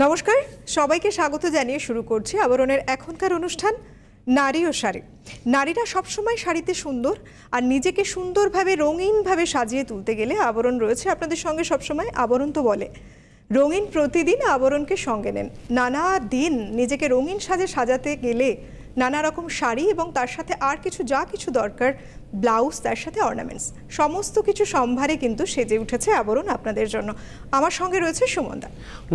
নমস্কার, সবাইকে স্বাগত জানিয়ে শুরু করছি আবরণের এখনকার অনুষ্ঠান নারী ও শাড়ি। নারীরা সবসময় শাড়িতে সুন্দর আর নিজেকে সুন্দরভাবে রঙিনভাবে সাজিয়ে তুলতে গেলে আবরণ রয়েছে আপনাদের সঙ্গে সবসময়। আবরণ তো বলে রঙিন প্রতিদিন আবরণকে সঙ্গে নেন। নানা দিন নিজেকে রঙিন সাজে সাজাতে গেলে নানা রকম শাড়ি এবং তার সাথে আর যা কিছু দরকার, ব্লাউজ, তার সাথে অর্নামেন্টস, সমস্ত কিছু সম্ভারে কিন্তু সেজে উঠেছে আবরণ আপনাদের জন্য। আমার সঙ্গে রয়েছে সুমনদা।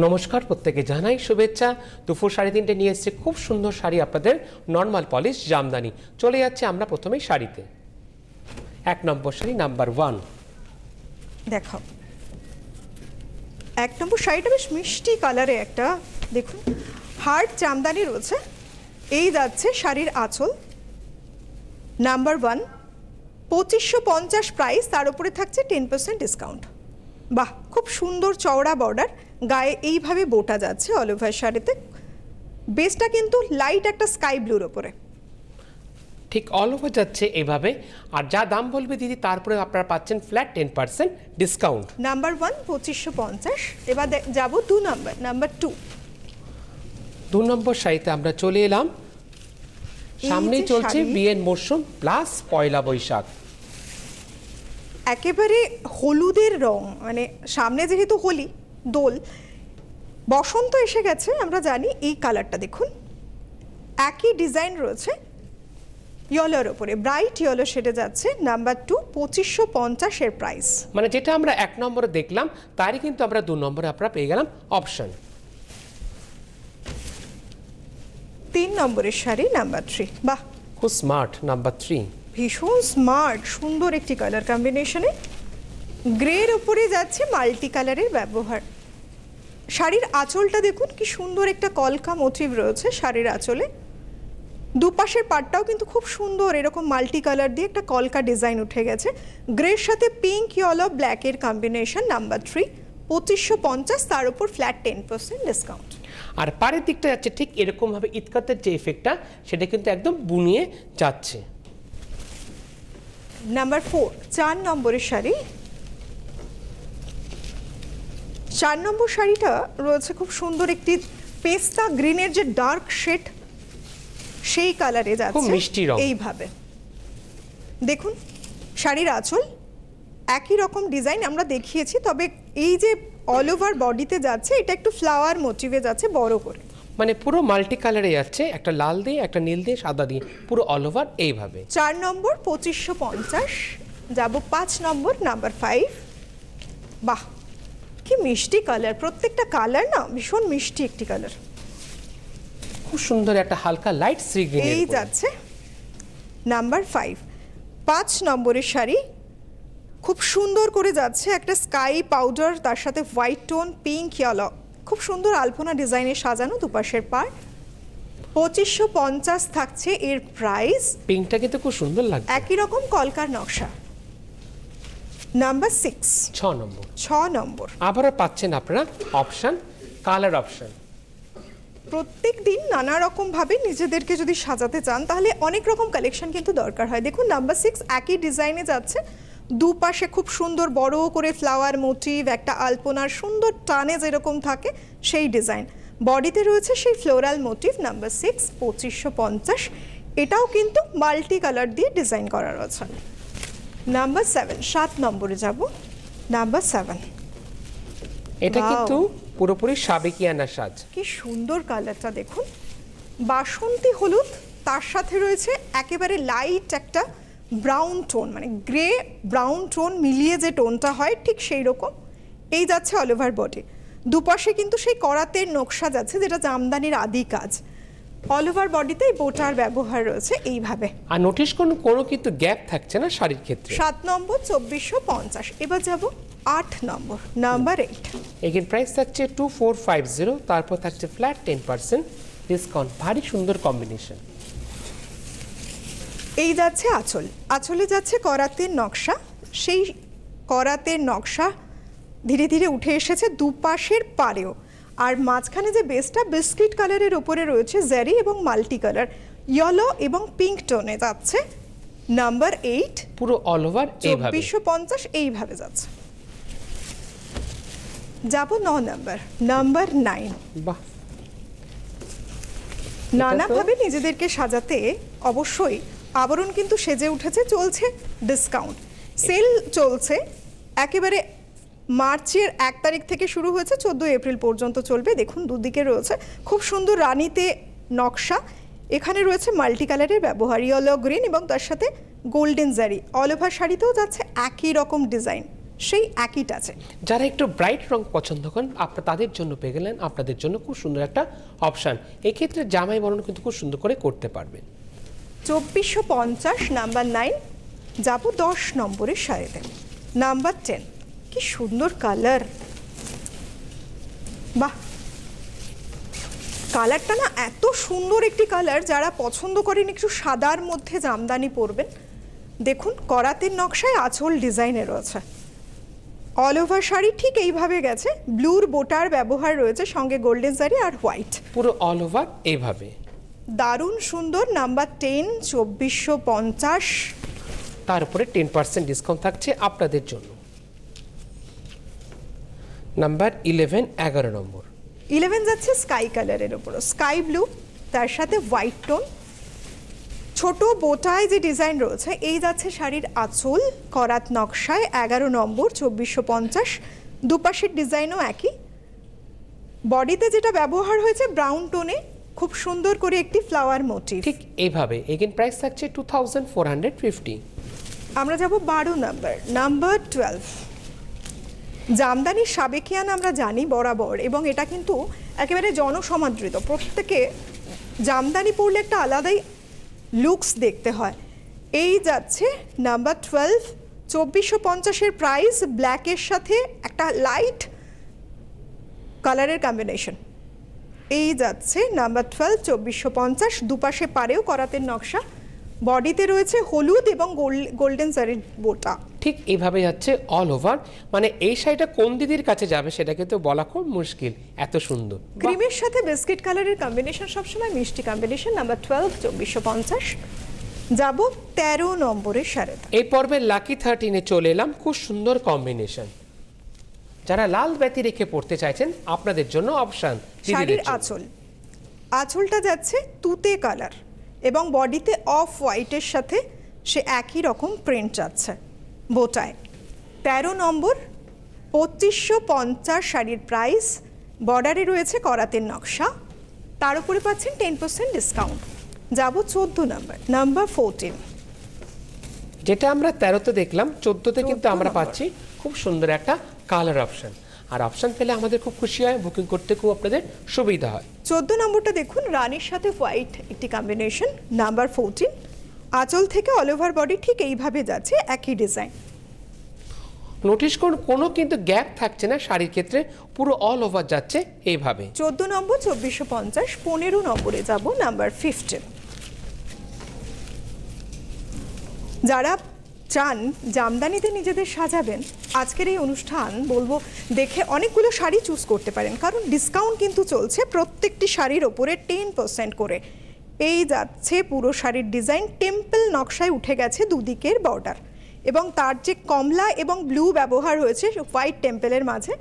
নমস্কার, প্রত্যেকে জানাই শুভেচ্ছা। দুপুর 3:30 নিয়ে এসেছে খুব সুন্দর শাড়ি আপনাদের, নর্মাল পলিশ জামদানি। চলে যাচ্ছে আমরা প্রথমেই শাড়িতে। 1 নম্বর শাড়ি, নাম্বার 1। দেখাও 1 নম্বর শাড়িটা বেশ মিষ্টি কালারে একটা, দেখুন হার্ড জামদানি রয়েছে। এই যাচ্ছে শাড়ির আঁচল, নাম্বার 1, 2550 প্রাইস, তার উপরে থাকছে 10% ডিসকাউন্ট। বাহ, খুব সুন্দর চওড়া বর্ডার, গায়ে এইভাবে বোটা যাচ্ছে অল ওভার শাড়িতে। বেসটা কিন্তু লাইট একটা স্কাই ব্লুর ওপরে, ঠিক অল ওভার যাচ্ছে এইভাবে। আর যা দাম বলবে দিদি তারপরে আপনারা পাচ্ছেন ফ্ল্যাট 10% ডিসকাউন্ট। নাম্বার 1 2550। এবার যাব 2 নম্বর, নাম্বার 2। 2 নম্বর শাড়িতে আমরা চলে এলাম। সামনেই চলছে বিয়ের মরশুম প্লাস পয়লা বৈশাখ। একেবারে হলুদের রং, মানে সামনে যেহেতু হোলি, দোল, বসন্ত এসে গেছে আমরা জানি। এই কালারটা দেখুন, একই ডিজাইন রয়েছে ইয়েলোর ওপরে, ব্রাইট ইয়েলো শেডে যাচ্ছে। নাম্বার 2 2550 এর প্রাইস। মানে যেটা আমরা 1 নম্বরে দেখলাম তারই কিন্তু আমরা 2 নম্বরে আপনারা পেয়ে গেলাম অপশন। 3 নম্বরের শাড়ি, নাম্বার 3। বাহ, খুব স্মার্ট, নাম্বার 3। ভীষণ স্মার্ট, সুন্দর একটি কালার কম্বিনেশনে, গ্রের উপরে যাচ্ছে মাল্টি কালারের ব্যবহার। শাড়ির আঁচলটা দেখুন কি সুন্দর, একটা কলকা মোটিভ রয়েছে শাড়ির আঁচলে। দুপাশের পাটটাও কিন্তু খুব সুন্দর, এরকম মাল্টি কালার দিয়ে একটা কলকা ডিজাইন উঠে গেছে। গ্রের সাথে পিঙ্ক, ইয়েলো, ব্ল্যাকের কম্বিনেশন। নাম্বার 3 2550, তার উপর ফ্ল্যাট 10% ডিসকাউন্ট। আর পাড়ের দিকটা যাচ্ছে ঠিক এরকম ভাবে, ইতকাতের যে এফেক্টটা সেটা কিন্তু একদম বুনিয়ে যাচ্ছে। নাম্বার 4 4 নম্বরের শাড়ি। 4 নম্বর শাড়িটা রয়েছে খুব সুন্দর একটি পেস্তা গ্রিনের যে ডার্ক শেড, সেই কালারে যাচ্ছে, খুব মিষ্টি রং এইভাবে। দেখুন শাড়ির আঁচল একই রকম ডিজাইন আমরা দেখিয়েছি, তবে এই যে অল ওভার বডিতে যাচ্ছে এটা একটু ফ্লাওয়ার মোটিভে যাচ্ছে বড় করে, মানে পুরো মাল্টি কালারে যাচ্ছে, একটা লাল দিয়ে, একটা নীল দিয়ে, সাদা দিয়ে, পুরো অল ওভার এইভাবে। 4 নম্বর 2550। যাব 5 নম্বর, নাম্বার 5। বাহ, কি মিষ্টি কালার, প্রত্যেকটা কালার না ভীষণ মিষ্টি একটি কালার। খুব সুন্দর একটা হালকা লাইট সি গ্রিন এই যাচ্ছে নাম্বার 5। 5 নম্বরের শাড়ি খুব সুন্দর করে যাচ্ছে, একটা স্কাই পাউডার, তার সাথে হোয়াইট টোন, পিঙ্ক, ইয়েলো, খুব সুন্দর আলপনা ডিজাইনে সাজানো দুপাশের পার। 2550 থাকছে এর প্রাইস। পিঙ্কটা কিন্তু খুব সুন্দর লাগছে, একই রকম কলকার নকশা। নাম্বার 6 6 নম্বর। 6 নম্বর আবারও পাচ্ছেন আপনারা অপশন, কালার অপশন। প্রত্যেক দিন নানা রকম ভাবে নিজেদেরকে যদি সাজাতে চান তাহলে অনেক রকম কালেকশন কিন্তু দরকার হয়। দেখুন নাম্বার 6 একই ডিজাইনে যাচ্ছে, দুপাশে খুব সুন্দর বড় করে ফ্লাওয়ার মোটিভ, একটা আলপনার সুন্দর টানে যেরকম থাকে সেই ডিজাইন, বডিতে রয়েছে সেই ফ্লোরাল মোটিভ। নাম্বার 6 2550। এটাও কিন্তু মাল্টি কালার দিয়ে ডিজাইন করা রয়েছে। নাম্বার 7 7 নম্বরে যাব, নাম্বার 7। এটা কিন্তু পুরোপুরি সাবেকিয়ানা সাজ। কি সুন্দর কালারটা দেখুন, বাসন্তী হলুদ, তার সাথে রয়েছে একেবারে লাইট একটা ব্রাউন টোন, মানে গ্রে ব্রাউন টোন মিলিয়ে যে টোনটা হয় ঠিক সেই রকম। এই যাচ্ছে অল ওভার বডি, দুপাশে কিন্তু সেই করাতের নকশা যাচ্ছে যেটা জামদানির আদি কাজ। অল ওভার বডিতে বোটার ব্যবহার রয়েছে এইভাবে। আর নোটিশ কোনো কিন্তু গ্যাপ থাকছে না শাড়ির ক্ষেত্রে। 7 নম্বর 2450। এবার যাব 8 নম্বর, নাম্বার 8। এগেন প্রাইস থাকছে 2450, তারপর থাকছে ফ্ল্যাট 10% ডিসকাউন্ট। ভারী সুন্দর কম্বিনেশন। এই যাচ্ছে আঁচল, আঁচলে যাচ্ছে করাতের নকশা, সেই করাতের নকশা ধীরে ধীরে উঠে এসেছে দুপাশের পাড়েও। আর মাঝখানে যে বেসটা বিস্কিট কালারের উপরে রয়েছে জারি এবং মাল্টি কালার, ইয়েলো এবং পিঙ্ক টোনে যাচ্ছে। নাম্বার 8 পুরো অল ওভার এইভাবে 2450 এইভাবে যাচ্ছে। যাব 9 নাম্বার, নাম্বার 9। বাহ, নানাভাবে নিজেদেরকে সাজাতে অবশ্যই আবরণ কিন্তু সেজে উঠেছে। চলছে ডিসকাউন্ট সেল, চলছে একেবারে মার্চের 1 তারিখ থেকে শুরু হয়েছে, 14 এপ্রিল পর্যন্ত চলবে। দেখুন দুদিকে রয়েছে খুব সুন্দর রানীতে নকশা, এখানে রয়েছে মাল্টি কালারের ব্যবহার, ইয়েলো গ্রিন এবং তার সাথে গোল্ডেন জারি। অল ওভার শাড়িতেও যাচ্ছে একই রকম ডিজাইন, সেই একই টাচে। যারা একটু ব্রাইট রং পছন্দ করেন আপনারা তাদের জন্য পেয়ে গেলেন আপনাদের জন্য খুব সুন্দর একটা অপশান। এক্ষেত্রে জামাই বরণ কিন্তু খুব সুন্দর করে করতে পারবেন। 2450 নাম্বার 9। যাব 10 নম্বরের শাড়িতে, নাম্বার 10। কি সুন্দর কালার, বাহ! কালারটা না এত সুন্দর একটি কালার, যারা পছন্দ করেন একটু সাদার মধ্যে জামদানি পরবেন। দেখুন করাতের নকশায় আঁচল ডিজাইনে রয়েছে। অল ওভার শাড়ি ঠিক এইভাবে গেছে, ব্লুর বোটার ব্যবহার রয়েছে, সঙ্গে গোল্ডেন জারি আর হোয়াইট, পুরো অল ওভার এইভাবে দারুণ সুন্দর। নাম্বার 10 2450, তার উপরে 10% ডিসকাউন্ট থাকছে আপনাদের জন্য। নাম্বার 11 11 নম্বর। 11 যাচ্ছে স্কাই কালারের উপর, স্কাই ব্লু তার সাথে হোয়াইট টোন, ছোট বোটায় যে ডিজাইন রয়েছে। এই যাচ্ছে শাড়ির আঁচল করাত নকশায়, 11 নম্বর 2450। দুপাশের ডিজাইনও একই। বডিতে যেটা ব্যবহার হয়েছে ব্রাউন টোনে, খুব সুন্দর করে একটি ফ্লাওয়ার মোটিভ। ঠিক এইভাবে এগেন প্রাইস থাকছে 2450। আমরা যাব 12 নাম্বার, নাম্বার 12। জামদানির সাবেকিয়ান আমরা জানি বরাবর, এবং এটা কিন্তু একেবারে জনসমাদৃত। প্রত্যেকে জামদানি পরলে একটা আলাদাই লুকস দেখতে হয়। এই যাচ্ছে নাম্বার 12 2450-এর প্রাইস, ব্ল্যাকের সাথে একটা লাইট কালারের কম্বিনেশন। এই যাচ্ছে নাম্বার 12 2450। দুপাশে পারেও করাতের নকশা, বডিতে রয়েছে হলুদ এবং গোল্ডেন জারির বোটা। ঠিক এইভাবে যাচ্ছে অল ওভার। মানে এই শাড়িটা কোন দিদির কাছে যাবে সেটাকে তো বলা খুব মুশকিল, এত সুন্দর। ক্রিমের সাথে বিস্কিট কালারের কম্বিনেশন সবসময় মিষ্টি কম্বিনেশন। নাম্বার 12 2450। যাব 13 নম্বরের শাড়িতে। এই পর্বের লাকি 13-এ চলে এলাম, খুব সুন্দর কম্বিনেশন। যারা লাল ব্যাতি রেখে পড়তে চাইছেন আপনাদের জন্য অপশন। শাড়ির আঁচলটা যাচ্ছে তুতে কালার এবং বডিতে অফ হোয়াইটের সাথে সে একই রকম প্রিন্ট যাচ্ছে বোটায়। 13 নম্বর 2550 শাড়ির প্রাইস, বর্ডারে রয়েছে করাতের নকশা, তার উপরে পাচ্ছেন 10% ডিসকাউন্ট। যাব 14 নাম্বার, নাম্বার 14। যেটা আমরা 13-তে দেখলাম, 14-তে কিন্তু 14 আমরা নম্বর। পাচ্ছি খুব সুন্দর একটা কালার অপশন। আর অপশন পেলে আমাদের খুব খুশি হয়, বুকিং করতে খুব আপনাদের সুবিধা হয়। 14 নম্বরটা দেখুন, রানীর সাথে হোয়াইট একটি কম্বিনেশন। নাম্বার 14। আঁচল থেকে অল ওভার বডি ঠিক এইভাবে যাচ্ছে, একই ডিজাইন। নোটিশ করুন কোনো কিন্তু গ্যাপ থাকছে না শাড়ির ক্ষেত্রে, পুরো অল ওভার যাচ্ছে এইভাবে। 14 নম্বর 2450। 15 নম্বরে যাব, নাম্বার 15। যারা চান জামদানিতে নিজেদের সাজাবেন, আজকের এই অনুষ্ঠান বলবো দেখে অনেকগুলো শাড়ি চুজ করতে পারেন, কারণ ডিসকাউন্ট কিন্তু চলছে প্রত্যেকটি শাড়ির ওপরে 10% করে। এই যাচ্ছে পুরো শাড়ির ডিজাইন, টেম্পল নকশায় উঠে গেছে দুদিকের বর্ডার, এবং তার যে কমলা এবং ব্লু ব্যবহার হয়েছে হোয়াইট টেম্পলের মাঝে।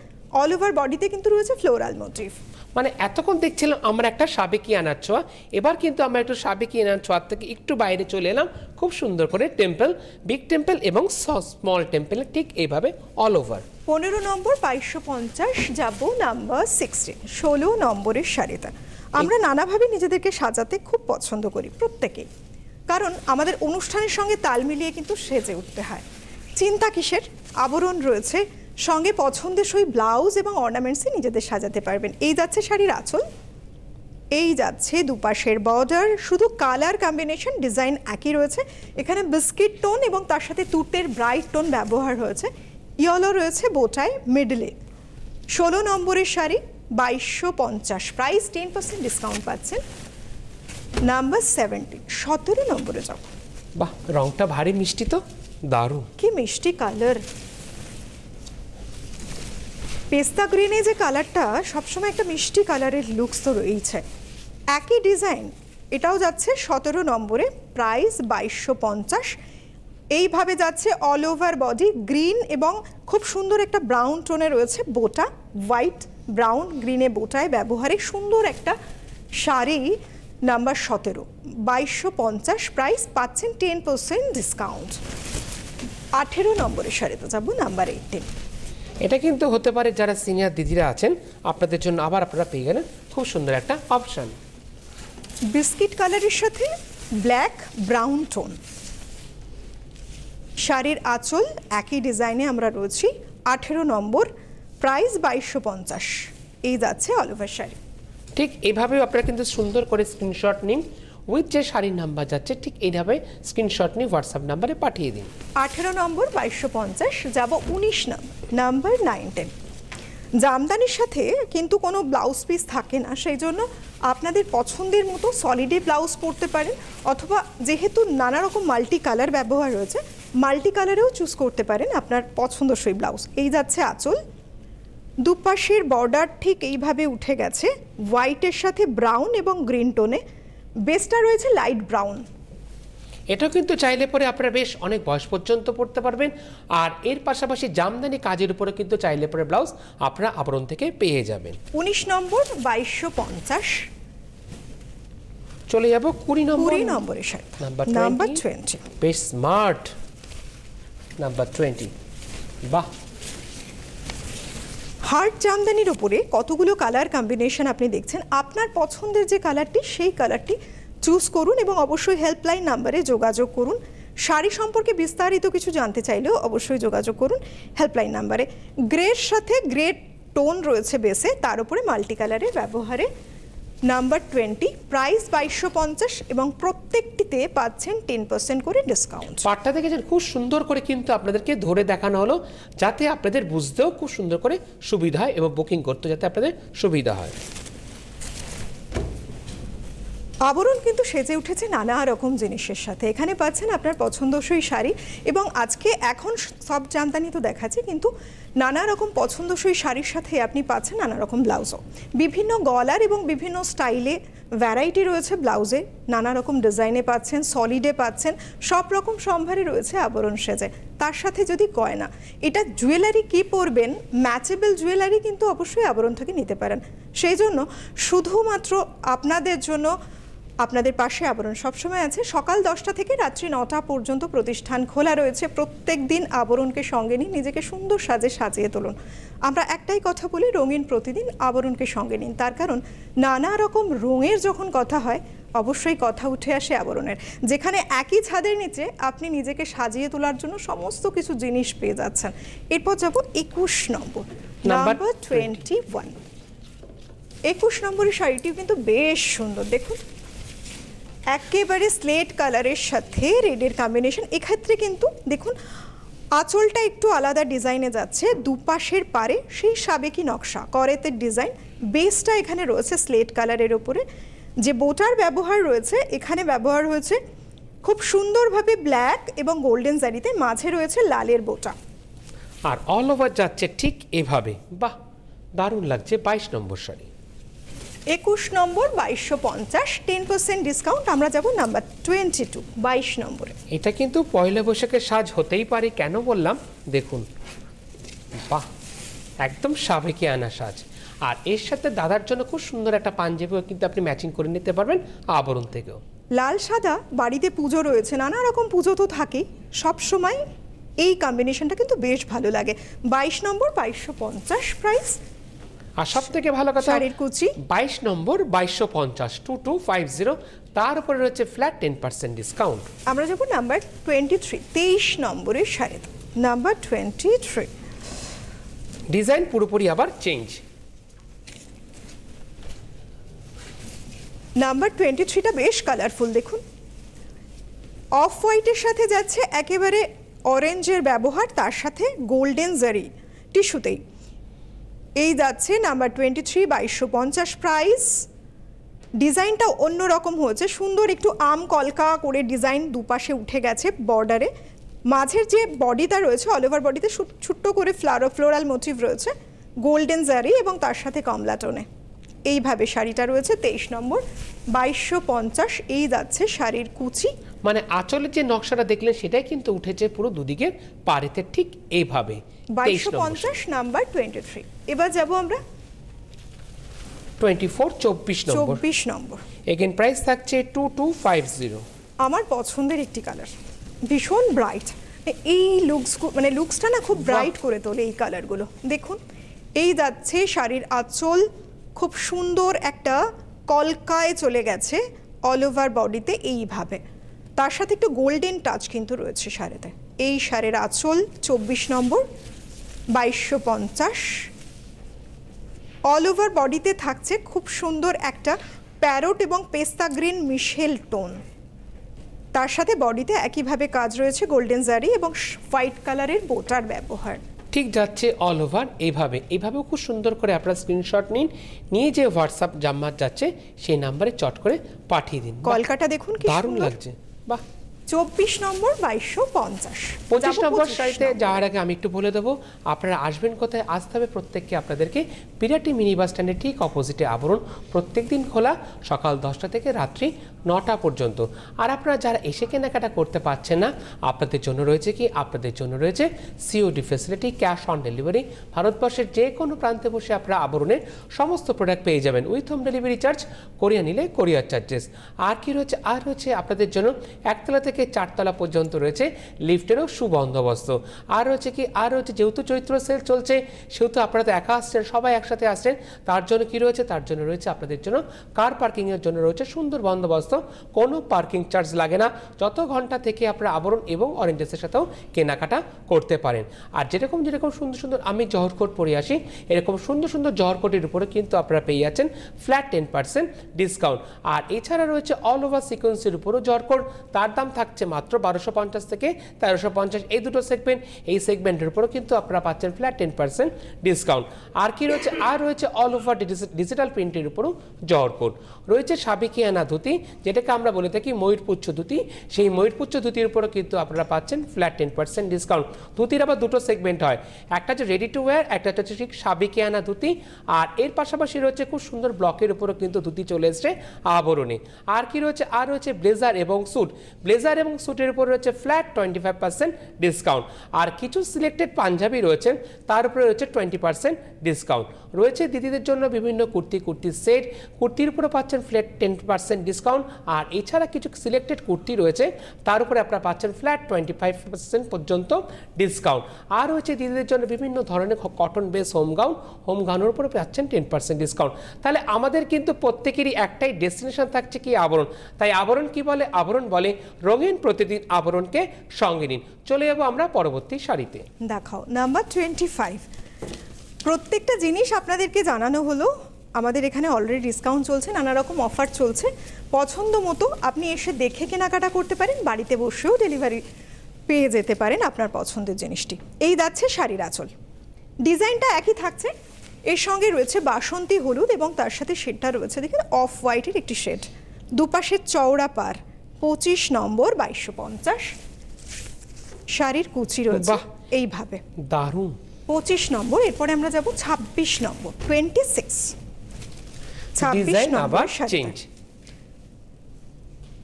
অল ওভার বডিতে কিন্তু রয়েছে ফ্লোরাল মোটিভ। মানে এতক্ষণ দেখছিলাম আমরা একটা সাবেকি আনার ছোঁয়া, এবার কিন্তু আমরা একটু সাবেকি আনার ছোঁয়ার থেকে একটু বাইরে চলে এলাম। খুব সুন্দর করে টেম্পল, বিগ টেম্পল এবং স্মল টেম্পল ঠিক এইভাবে অল ওভার। 15 নম্বর 2250। যাব নাম্বার 16, 16 নম্বরের শাড়িতে। আমরা নানাভাবে নিজেদেরকে সাজাতে খুব পছন্দ করি প্রত্যেকেই, কারণ আমাদের অনুষ্ঠানের সঙ্গে তাল মিলিয়ে কিন্তু সেজে উঠতে হয়। চিন্তা কিসের, আবরণ রয়েছে, সঙ্গে পছন্দসই ব্লাউজ এবং অর্নামেন্টসে নিজেদের সাজাতে পারবেন। এই যাচ্ছে শাড়ির আঁচল, এই যাচ্ছে দুপাশের বর্ডার, শুধু কালার কম্বিনেশন, ডিজাইন একই রয়েছে। এখানে বিস্কিট টোন এবং তার সাথে তুতের ব্রাইট টোন ব্যবহার হয়েছে। ইয়েলো রয়েছে বোটায় মিডলে। 16 নম্বরের শাড়ি, 2250 প্রাইস, 10% ডিসকাউন্ট পাচ্ছেন। নাম্বার 17, 17 নম্বরে যাও। বাহ, রংটা ভারী মিষ্টি তো, দারুণ। কি মিষ্টি কালার, পেস্তা গ্রিনে যে কালারটা সবসময় একটা মিষ্টি কালারের লুকস তো রয়েছে। একই ডিজাইন, এটাও যাচ্ছে 17 নম্বরে, প্রাইস 2250। এইভাবে যাচ্ছে অল ওভার বডি, গ্রিন এবং খুব সুন্দর একটা ব্রাউন টোনে রয়েছে বোটা, হোয়াইট ব্রাউন গ্রিনে বোটায় ব্যবহারে সুন্দর একটা শাড়ি। নাম্বার 17, 2250 প্রাইস, পাচ্ছেন 10% ডিসকাউন্ট। 18 নম্বরের শাড়িতে যাব, নাম্বার 18। এটা কিন্তু হতে পারে যারা সিনিয়র দিদিরা আছেন আপনাদের জন্য, আবার আপনারা পেয়ে গেলেন খুব সুন্দর একটা অপশন। বিস্কিট কালারের সাথে ব্ল্যাক ব্রাউন টোন, শাড়ির আঁচল একই ডিজাইনে আমরা রয়েছি। 18 নম্বর, প্রাইস 2250। এই যাচ্ছে অল ওভার শাড়ি। ঠিক এইভাবেও আপনারা কিন্তু সুন্দর করে স্ক্রিনশট নিন, উইথ যে শাড়ির নাম্বার যাচ্ছে ঠিক এইভাবে স্ক্রিনশট নিয়ে হোয়াটসঅ্যাপ নাম্বারে পাঠিয়ে দিন। 18 নম্বর 2250, যাব 19 নম্বর, নাম্বার 19। জামদানির সাথে কিন্তু কোনো ব্লাউজ পিস থাকে না, সেই জন্য আপনাদের পছন্দের মতো সলিডে ব্লাউজ পরতে পারেন, অথবা যেহেতু নানা রকম মাল্টি কালার ব্যবহার রয়েছে মাল্টি কালারেও চুজ করতে পারেন আপনার পছন্দসই ব্লাউজ। এই যাচ্ছে আঁচল, দুপাশের বর্ডার ঠিক এইভাবে উঠে গেছে হোয়াইটের সাথে ব্রাউন এবং গ্রিন টোনে, বেসটা রয়েছে লাইট ব্রাউন। এটাও কিন্তু চাইলে পরে আপনারা বেশ অনেক বয়স পর্যন্ত পড়তে পারবেন। আর এর পাশাপাশি জামদানি কাজের উপরে কিন্তু চাইলে পরে ব্লাউজ আপনারা আবরণ থেকে পেয়ে যাবেন। 19 নম্বর 2250। চলে যাব 20 নম্বর, 20 নম্বরের সাথে নাম্বার 20। বেশ স্মার্ট নাম্বার 20। বাহ, হার্ড জামদানির উপরে কতগুলো কালার কম্বিনেশন আপনি দেখছেন, আপনার পছন্দের যে কালারটি সেই কালারটি চুজ করুন এবং অবশ্যই হেল্পলাইন নাম্বারে যোগাযোগ করুন। শাড়ি সম্পর্কে বিস্তারিত কিছু জানতে চাইলেও অবশ্যই যোগাযোগ করুন হেল্পলাইন নাম্বারে। গ্রের সাথে গ্রে টোন রয়েছে বেসে, তার উপরে মাল্টি কালারের ব্যবহারে। নাম্বার 20, প্রাইস 2250 এবং প্রত্যেকটিতে পাচ্ছেন 10% করে ডিসকাউন্ট। পাটটা দেখেছেন খুব সুন্দর করে কিন্তু আপনাদেরকে ধরে দেখানো হলো, যাতে আপনাদের বুঝতেও খুব সুন্দর করে সুবিধা হয় এবং বুকিং করতে যাতে আপনাদের সুবিধা হয়। আবরণ কিন্তু সেজে উঠেছে নানা রকম জিনিসের সাথে। এখানে পাচ্ছেন আপনার পছন্দসই শাড়ি, এবং আজকে এখন সব জামদানি তো দেখাচ্ছি, কিন্তু নানা রকম পছন্দসই শাড়ির সাথে আপনি পাচ্ছেন নানা রকম ব্লাউজও। বিভিন্ন গলার এবং বিভিন্ন স্টাইলে ভ্যারাইটি রয়েছে ব্লাউজে, নানা রকম ডিজাইনে পাচ্ছেন, সলিডে পাচ্ছেন, সব রকম সম্ভারে রয়েছে আবরণ সেজে। তার সাথে যদি গয়না, এটা জুয়েলারি কি পরবেন, ম্যাচেবল জুয়েলারি কিন্তু অবশ্যই আবরণ থেকে নিতে পারেন। সেই জন্য শুধুমাত্র আপনাদের জন্য আপনাদের পাশে আবরণ সবসময় আছে। সকাল 10টা থেকে রাত্রি 9টা পর্যন্ত প্রতিষ্ঠান খোলা রয়েছে। প্রত্যেক দিন আবরণকে সঙ্গে নিয়ে নিজেকে সুন্দর সাজিয়ে তুলুন। আমরা একটাই কথা বলি, রঙিন প্রতিদিন আবরণকে সঙ্গে নিন। তার কারণ নানা রকম রঙের যখন কথা হয় অবশ্যই কথা উঠে আসে আবরণের, যেখানে একই ছাদের নিচে আপনি নিজেকে সাজিয়ে তোলার জন্য সমস্ত কিছু জিনিস পেয়ে যাচ্ছেন। এরপর যাব 21 নম্বর, নাম্বার 21। 21 নম্বরের শাড়িটিও কিন্তু বেশ সুন্দর, দেখুন একেবারে স্লেট কালারের সাথে রেডের কম্বিনেশন। এক্ষেত্রে কিন্তু দেখুন আঁচলটা একটু আলাদা ডিজাইনে যাচ্ছে, দুপাশের পারে সেই সাবেকি নকশা করেতের ডিজাইন। বেসটা এখানে রয়েছে স্লেট কালারের ওপরে, যে বোটার ব্যবহার রয়েছে এখানে ব্যবহার হয়েছে খুব সুন্দরভাবে ব্ল্যাক এবং গোল্ডেন জারিতে, মাঝে রয়েছে লালের বোটা। আর অল ওভার যাচ্ছে ঠিক এভাবে। বাহ, দারুণ লাগছে। 22 নম্বর শাড়ি, 21 নম্বর 2250, 10% ডিসকাউন্ট। আমরা যাব নাম্বার 22, 22 নম্বরে। এটা কিন্তু পয়লা বৈশাখের সাজ হতেই পারে, কেন বললাম দেখুন, বাহ একদম সাবেকি আনা সাজ। আর এর সাথে দাদার জন্য খুব সুন্দর একটা পাঞ্জাবিও কিন্তু আপনি ম্যাচিং করে নিতে পারবেন আবরণ থেকেও। লাল সাদা, বাড়িতে পুজো রয়েছে, নানা রকম পুজো তো থাকেই, সব সময় এই কম্বিনেশনটা কিন্তু বেশ ভালো লাগে। 22 নম্বর 2250 প্রাইস। আর সব থেকে ভালো কথা, শাড়ির কুচি 22 নম্বর 2250, 2250, তার উপরে রয়েছে ফ্ল্যাট 10% ডিসকাউন্ট। আমরা যাব নাম্বার 23, 23 নম্বরের শাড়ি, নাম্বার 23। ডিজাইন পুরোপুরি আবার চেঞ্জ। নাম্বার 23টা বেশ কালারফুল, দেখুন অফ হোয়াইটের সাথে যাচ্ছে একেবারে অরেঞ্জের ব্যবহার, তার সাথে গোল্ডেন জারি টিস্যুতেই। এই যাচ্ছে নাম্বার 23, 2250 প্রাইস। ডিজাইনটা অন্যরকম হয়েছে, সুন্দর একটু আম কলকা করে ডিজাইন দুপাশে উঠে গেছে বর্ডারে। মাঝের যে বডিটা রয়েছে অল ওভার বডিতে ছোট্ট করে ফ্লোরাল মোটিভ রয়েছে, গোল্ডেন জারি এবং তার সাথে কমলা টোনে। এইভাবে শাড়িটা রয়েছে 23 নম্বর 2250। এই যাচ্ছে শাড়ির কুচি। মানে আঁচলের যে নকশাটা দেখলেন সেটাই কিন্তু উঠেছে পুরো দুদিকের পাড়েতে ঠিক এইভাবে। 2250 নাম্বার 23। এবার যাব আমরা 24 নম্বর। 24 নম্বর। এগেন প্রাইস থাকছে 2250। আমার পছন্দের একটি কালার, ভীষণ ব্রাইট। এই লুকসটা না খুব ব্রাইট করে তোলে এই কালারগুলো। দেখুন এই যাচ্ছে শাড়ির আঁচল, খুব সুন্দর একটা কলকায় চলে গেছে অল ওভার বডিতে এইভাবে, তার সাথে একটু গোল্ডেন টাচ কিন্তু রয়েছে শাড়িতে। এই শাড়ির আঁচল 24 নম্বর 2250। অল ওভার বডিতে থাকছে খুব সুন্দর একটা প্যারোট এবং পেস্তা গ্রিন মিশেল টোন, তার সাথে বডিতে একইভাবে কাজ রয়েছে গোল্ডেন জারি এবং হোয়াইট কালারের বোটার ব্যবহার। ঠিক যাচ্ছে অল ওভার এইভাবেও খুব সুন্দর করে আপনারা স্ক্রিনশট নিন, নিয়ে যে হোয়াটসঅ্যাপ নাম্বার যাচ্ছে সেই নাম্বারে চট করে পাঠিয়ে দিন। কলকাতা দেখুন কি দারুণ লাগছে। বাহ। 24 নম্বর 2250। 25 নম্বর শাড়িতে যাওয়ার আগে আমি একটু বলে দেবো আপনারা আসবেন কোথায়। আসতে হবে প্রত্যেককে আপনাদেরকে বিরাটি মিনি বাস স্ট্যান্ডের ঠিক অপোজিটে আবরণ, প্রত্যেক দিন খোলা সকাল 10টা থেকে রাত্রি 9টা পর্যন্ত। আর আপনারা যারা এসে কেনাকাটা করতে পারছেন না আপনাদের জন্য রয়েছে কি, আপনাদের জন্য রয়েছে COD facility, cash on delivery. ভারতবর্ষের যে কোনো প্রান্তে বসে আপনারা আবরণের সমস্ত প্রোডাক্ট পেয়ে যাবেন with home delivery charge, Korea নিলে কোরিয়ার চার্জেস। আর কি রয়েছে, আর রয়েছে আপনাদের জন্য একতলা থেকে 4তলা পর্যন্ত রয়েছে লিফটেরও সুবন্দোবস্ত। আর রয়েছে কি, আর রয়েছে যেহেতু চৈত্র সেল চলছে সেহেতু আপনারা তো একা আসছেন, সবাই একসাথে আসছেন, তার জন্য কি রয়েছে, তার জন্য রয়েছে আপনাদের জন্য কার পার্কিংয়ের জন্য রয়েছে সুন্দর বন্দোবস্ত। কোনো পার্কিং চার্জ লাগে না, যত ঘন্টা থেকে আপনারা আবরণ এবং অরেঞ্জেসের সাথেও কেনাকাটা করতে পারেন। আর যেরকম সুন্দর সুন্দর আমি জহর কোট পরে আসি, এরকম সুন্দর সুন্দর জহর কোটের উপরে কিন্তু আপনারা পেয়ে যাচ্ছেন ফ্ল্যাট 10% ডিসকাউন্ট। আর এছাড়া রয়েছে অল ওভার সিকোয়েন্সের উপরও জহর কোট, তার দাম থাকছে মাত্র 1250 থেকে 1350। এই দুটো সেগমেন্ট, এই সেগমেন্টের উপরও কিন্তু আপনারা পাচ্ছেন ফ্ল্যাট 10% ডিসকাউন্ট। আর কি রয়েছে, আর রয়েছে অল ওভার ডিজিটাল প্রিন্টের উপরও জহর কোট রয়েছে। সাবেকিয়ানা ধুতি, যেটাকে আমরা বলে থাকি ময়ূরপুচ্ছ ধুতি, সেই ময়ূরপুচ্ছ ধুতির উপরও কিন্তু আপনারা পাচ্ছেন ফ্ল্যাট 10% ডিসকাউন্ট। ধুতির আবার দুটো সেগমেন্ট হয়, একটা হচ্ছে রেডি টু ওয়্যার, একটা হচ্ছে ঠিক সাবেকিয়ানা ধুতি। আর এর পাশাপাশি রয়েছে খুব সুন্দর ব্লকের উপরও কিন্তু ধুতি চলে এসছে আবরণে। আর কি রয়েছে, আর রয়েছে ব্লেজার এবং স্যুট, ব্লেজার এবং স্যুটের উপর রয়েছে ফ্ল্যাট 25% ডিসকাউন্ট। আর কিছু সিলেক্টেড পাঞ্জাবি রয়েছে তার উপরে রয়েছে 20% ডিসকাউন্ট। রয়েছে দিদিদের জন্য বিভিন্ন কুর্তির সেট, কুর্তির উপরে পাচ্ছেন ফ্ল্যাট 10% ডিসকাউন্ট। আর এছাড়া কিছু সিলেক্টেড কুর্তি রয়েছে তার উপরে আপনারা পাচ্ছেন ফ্ল্যাট 25% পর্যন্ত ডিসকাউন্ট। আর রয়েছে দিদিদের জন্য বিভিন্ন ধরনের কটন বেস হোম গাউনের উপরে পাচ্ছেন 10% ডিসকাউন্ট। তাহলে আমাদের কিন্তু প্রত্যেকেরই একটাই ডেস্টিনেশন থাকছে কি, আবরণ। তাই আবরণ কি বলে, আবরণ বলে রঙিন প্রতিদিন আবরণকে সঙ্গে নিন। চলে যাবো আমরা পরবর্তী শাড়িতে। দেখাও নাম্বার 25। প্রত্যেকটা জিনিস আপনাদেরকে জানানো হলো, আমাদের এখানে অলরেডি ডিসকাউন্ট চলছে, নানা রকম অফার চলছে। পছন্দ মতো আপনি এসে দেখে কেনাকাটা করতে পারেন, বাড়িতে বসেও ডেলিভারি পেয়ে যেতে পারেন আপনার পছন্দের জিনিসটি। এই যাচ্ছে শাড়ির আঁচল, ডিজাইনটা একই থাকছে, এর সঙ্গে রয়েছে বাসন্তী হলুদ এবং তার সাথে শেডটা রয়েছে দেখুন অফ হোয়াইটের একটি শেড, দুপাশের চওড়া পার। 25 নম্বর 2250। শাড়ির কুচি রয়েছে এইভাবে, দারুণ। 25 নম্বর। এরপরে আমরা যাব 26 নম্বর 26। 26 নম্বর শাড়ি।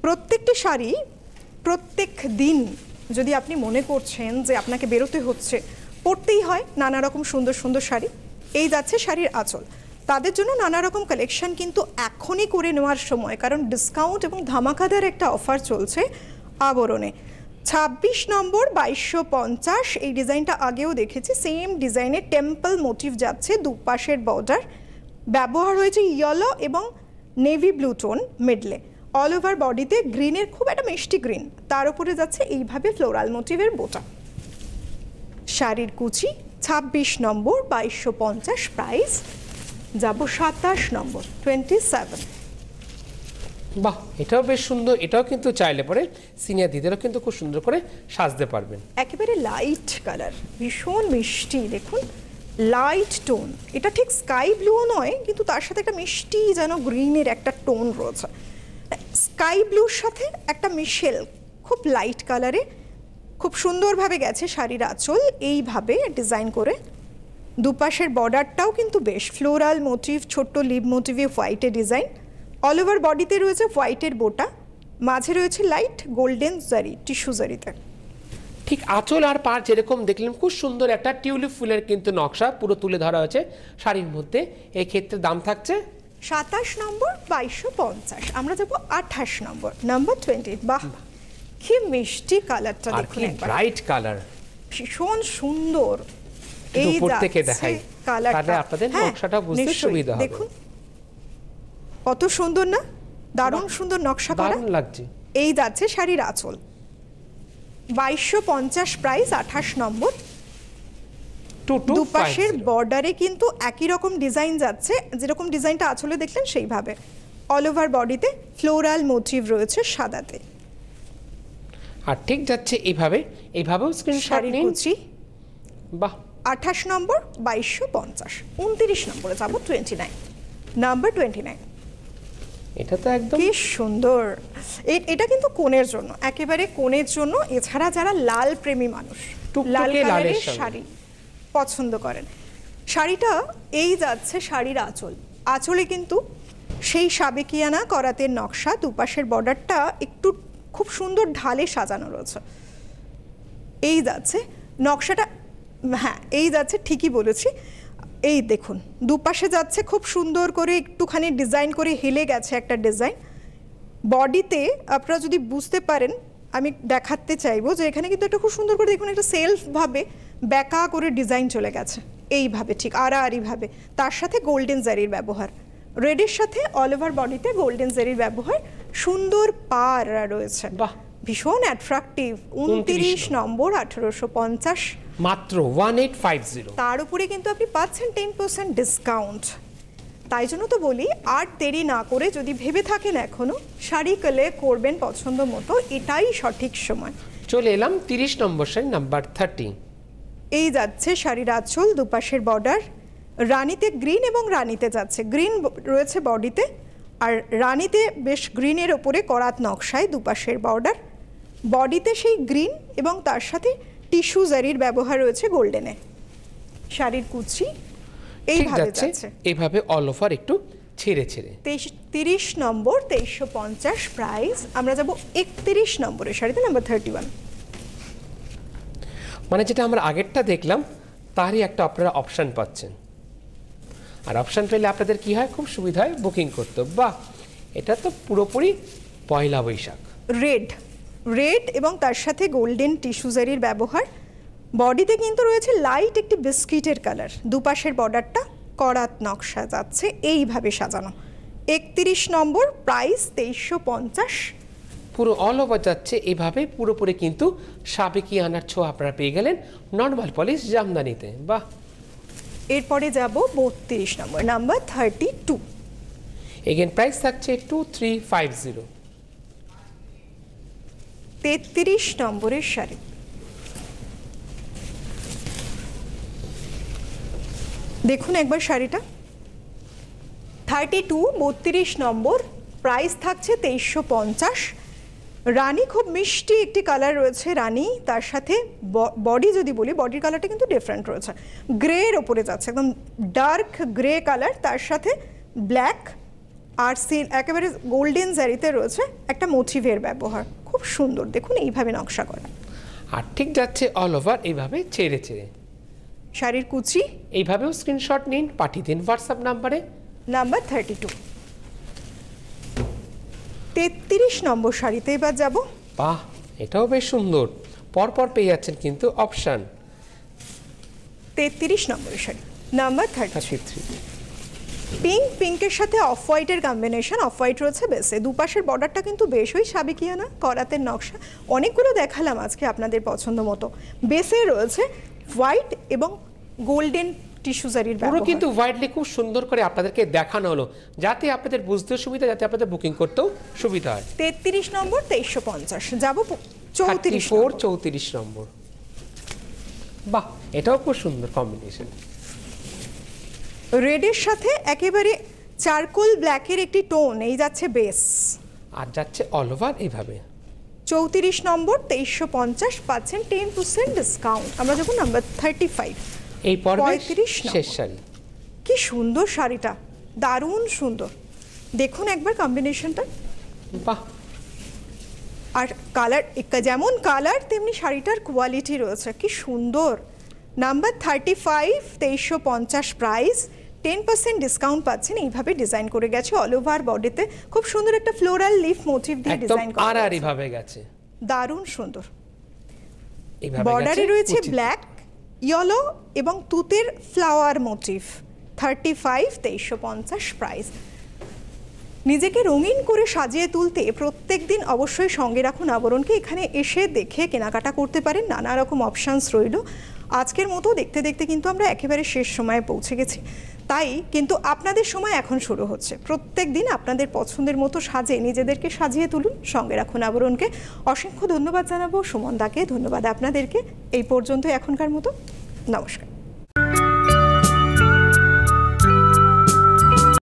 প্রত্যেকটি শাড়ি প্রত্যেক দিন যদি আপনি মনে করছেন যে আপনাকে বেরোতে হচ্ছে, পরতেই হয় নানা রকম সুন্দর সুন্দর শাড়ি। এই যাচ্ছে শাড়ির আঁচল, তাদের জন্য নানা রকম কালেকশন কিন্তু এখনই করে নেওয়ার সময়, কারণ ডিসকাউন্ট এবং ধামাকাদার একটা অফার চলছে আবরণে। 26 নম্বর 2250। এই ডিজাইনটা আগেও দেখেছি, সেম ডিজাইনের টেম্পল মোটিভ যাচ্ছে, দুপাশের বর্ডার ব্যবহার হয়েছে ইয়েলো এবং নেভি ব্লু টোন মিডলে। অল ওভার বডিতে গ্রিনের খুব একটা মিষ্টি গ্রিন, তার উপরে যাচ্ছে এইভাবে ফ্লোরাল মোটিভের বোটা। শাড়ির কুচি 26 নম্বর 2250 প্রাইস। যাব 27 নম্বর 27। বাহ, এটাও বেশ সুন্দর। এটাও কিন্তু চাইলে পরে সিনিয়র দিদিরও কিন্তু খুব সুন্দর করে সাজতে পারবেন। একেবারে লাইট কালার, ভীষণ মিষ্টি, দেখুন লাইট টোন। এটা ঠিক স্কাই ব্লুও নয়, কিন্তু তার সাথে একটা মিষ্টি যেন গ্রিনের একটা টোন রয়েছে। স্কাই ব্লুর সাথে একটা মিশেল, খুব লাইট কালারে খুব সুন্দরভাবে গেছে শাড়ির আঁচল এইভাবে ডিজাইন করে। দুপাশের বর্ডারটাও কিন্তু বেশ ফ্লোরাল মোটিভ, ছোট্ট লিভ মোটিভে হোয়াইটের ডিজাইন। অল ওভার বডিতে রয়েছে হোয়াইটের বোটা, মাঝে রয়েছে লাইট গোল্ডেন জারি, টিস্যু জারিতে। ঠিক আঁচল আর পাড় যেরকম দেখলেন খুব সুন্দর একটা টিউলিপ ফুলের কিন্তু নকশা পুরো তুলে ধরা হয়েছে শাড়ির মধ্যে। এই ক্ষেত্রে দাম থাকছে 27 নম্বর 2250। আমরা যাবো 28 নম্বর, নাম্বার 20। বাহ, কি মিষ্টি কালারটা আর দেখুন কি একবার, ব্রাইট কালার। ভীষণ সুন্দর। এই উপর থেকে যাচ্ছে দেখাই কালারটা, তাহলে আপনাদের হ্যাঁ, নকশাটা বুঝতে নিশ্চয়ই। সুবিধা হবে। দেখুন কত সুন্দর না, দারুণ সুন্দর নকশা করা। দারুণ লাগছে। এই যাচ্ছে শাড়ির আঁচল, 2250 প্রাইস, 28 নম্বর। 2250 দুপাশের বর্ডারে কিন্তু একই রকম ডিজাইন যাচ্ছে, যেরকম ডিজাইনটা আঁচলে দেখলেন সেইভাবে। অল ওভার বডিতে ফ্লোরাল মোটিভ রয়েছে সাদাতে। আর ঠিক যাচ্ছে এইভাবে, এইভাবেও স্ক্রিনশট শাড়ির নিন। কুচি, বাহ, 28 নম্বর 2250। 29 নম্বরে যাব, 29, নাম্বার 29। এটা তো একদম কি সুন্দর। এটা কিন্তু কোণের জন্য, একেবারে কোণের জন্য। এছাড়া যারা লাল প্রেমী মানুষ, টুকটুকে লাল লালের কালারের সঙ্গে। শাড়ি পছন্দ করেন, শাড়িটা এই যাচ্ছে শাড়ির আঁচল। আঁচলে কিন্তু সেই সাবেকিয়ানা করাতের নকশা, দুপাশের বর্ডারটা একটু খুব সুন্দর ঢালে সাজানো রয়েছে। এই যাচ্ছে নকশাটা, হ্যাঁ এই যাচ্ছে, ঠিকই বলেছি। এই দেখুন দুপাশে যাচ্ছে খুব সুন্দর করে, একটুখানি ডিজাইন করে হেলে গেছে একটা ডিজাইন। বডিতে আপনারা যদি বুঝতে পারেন, আমি দেখাতে চাইবো যে এখানে কিন্তু একটা খুব সুন্দর করে দেখুন, একটা সেলফভাবে ব্যাকা করে ডিজাইন চলে গেছে এইভাবে, ঠিক আড়াআড়িভাবে। তার সাথে গোল্ডেন জারির ব্যবহার, রেডের সাথে অল ওভার বডিতে গোল্ডেন জারির ব্যবহার, সুন্দর পার রয়েছে। বাহ, ভীষণ অ্যাট্রাকটিভ। 29 নম্বর 1850, মাত্র 1850। তার উপরে কিন্তু আপনি পাচ্ছেন 10% ডিসকাউন্ট। তাই জন্য তো বলি, আর দেরি না করে যদি ভেবে থাকেন এখনো শাড়ি কালেক্ট করবেন পছন্দ মতো, এটাই সঠিক সময়। চলে এলাম 30 নম্বর শাড়ি, নাম্বার 30। এই যাচ্ছে শাড়ির আঁচল, দুপাশের বর্ডার রানীতে গ্রিন এবং রানীতে যাচ্ছে গ্রিন রয়েছে বডিতে, আর রানীতে বেশ গ্রিনের ওপরে করাত নকশায় দুপাশের বর্ডার। বডিতে সেই গ্রিন এবং তার সাথে টিস্যু জারির ব্যবহার রয়েছে গোল্ডেনে। শাড়ির কুচি ঠিক এইভাবে যাচ্ছে যাচ্ছে, এইভাবে অল ওভার একটু ছেড়ে ছেড়ে। 30 নম্বর 2350 প্রাইস। আমরা যাব 31 নম্বরের শাড়িতে, নাম্বার 31। মানে যেটা আমরা আগেরটা দেখলাম তারই একটা আপনারা অপশন পাচ্ছেন। আর অপশন পেলে আপনাদের কি হয়, খুব সুবিধা হয় বুকিং করতে। বাহ, এটা তো পুরোপুরি পয়লা বৈশাখ। রেড, রেড এবং তার সাথে গোল্ডেন টিস্যু জারির ব্যবহার। বডিতে কিন্তু রয়েছে লাইট একটি বিস্কিটের কালার, দুপাশের বর্ডারটা করাত নকশা যাচ্ছে এইভাবে সাজানো। 31 নম্বর প্রাইস 2350। পুরো অল ওভার যাচ্ছে এইভাবে, পুরোপুরি কিন্তু সাবেকি আনার ছোঁয়া আপনারা পেয়ে গেলেন নর্মাল পলিশ জামদানিতে। বাহ, এরপরে যাব 32 নম্বর, নাম্বার 32। এগেন প্রাইস থাকছে 2350। 33 নম্বরের শাড়ি, দেখুন একবার শাড়িটা। 32 নম্বর প্রাইস থাকছে 2350। রানী, খুব মিষ্টি একটি কালার রয়েছে রানী, তার সাথে বডি যদি বলি, বডির কালারটা কিন্তু ডিফারেন্ট রয়েছে, গ্রের ওপরে যাচ্ছে, একদম ডার্ক গ্রে কালার, তার সাথে ব্ল্যাক আর একেবারে গোল্ডেন জারিতে রয়েছে একটা মোটিভের ব্যবহার। খুব সুন্দর, দেখুন এইভাবে নকশা করা। আর ঠিক যাচ্ছে অল ওভার এইভাবে ছেড়ে ছেড়ে। শাড়ির কুচি এইভাবেও স্ক্রিনশট নিন, পাঠিয়ে দিন হোয়াটসঅ্যাপ নাম্বারে। নাম্বার 32। 33 নম্বর শাড়িতে এবার যাব। বাহ, এটাও বেশ সুন্দর, পরপর পেয়ে যাচ্ছেন কিন্তু অপশন। 33 নম্বরের শাড়ি, নাম্বার 33। 33। পিঙ্কের সাথে অফ হোয়াইটের কম্বিনেশন, অফ হোয়াইট রয়েছে বেসে, দুপাশের বর্ডারটা কিন্তু বেশ ওই সাবেকিয়ানা করাতের নকশা। অনেকগুলো দেখালাম আজকে আপনাদের পছন্দ মতো। বেসে রয়েছে হোয়াইট এবং গোল্ডেন টিস্যু জারির পুরো ব্যবহার। কিন্তু হোয়াইটলি খুব সুন্দর করে আপনাদেরকে দেখানো হলো, যাতে আপনাদের বুঝতে সুবিধা, যাতে আপনাদের বুকিং করতেও সুবিধা হয়। 33 নম্বর 2350। যাব 34 34 নম্বর। বাহ, এটাও খুব সুন্দর কম্বিনেশন। রেডের সাথে একেবারে চারকোল ব্ল্যাকের একটি টোন, এই যাচ্ছে বেস, আর যাচ্ছে অল ওভার এইভাবে। 34 নম্বর 2350 পাচ্ছেন 10% ডিসকাউন্ট। আমরা যখন নাম্বার 35, এই পর্বে 35 নম্বর। শেষ শাড়ি। কি সুন্দর শাড়িটা, দারুণ সুন্দর, দেখুন একবার কম্বিনেশনটা। বাহ, আর কালার যেমন কালার তেমনি শাড়িটার কোয়ালিটি রয়েছে, কি সুন্দর। নাম্বার 35, 2350 প্রাইস, 10% ডিসকাউন্ট পাচ্ছেন। এইভাবে ডিজাইন করে গেছে অল ওভার বডিতে, খুব সুন্দর একটা ফ্লোরাল লিফ মোটিভ দিয়ে একদম ডিজাইন করা আড়াআড়ি ভাবে গেছে, দারুণ সুন্দর। এইভাবে বর্ডারে গেছে, রয়েছে কুচিতে। ব্ল্যাক, ইয়েলো এবং তুতের ফ্লাওয়ার মোটিভ। 35, 2350 প্রাইস। নিজেকে রঙিন করে সাজিয়ে তুলতে প্রত্যেক দিন অবশ্যই সঙ্গে রাখুন আবরণকে। এখানে এসে দেখে কেনাকাটা করতে পারেন, নানা রকম অপশানস রইল। আজকের মতো দেখতে দেখতে কিন্তু আমরা একেবারে শেষ সময়ে পৌঁছে গেছি, তাই কিন্তু আপনাদের সময় এখন শুরু হচ্ছে। প্রত্যেক দিন আপনাদের পছন্দের মতো সাজে নিজেদেরকে সাজিয়ে তুলুন, সঙ্গে রাখুন আবরণকে। অসংখ্য ধন্যবাদ জানাবো সুমন দাকে, ধন্যবাদ আপনাদেরকে। এই পর্যন্ত এখনকার মতো, নমস্কার।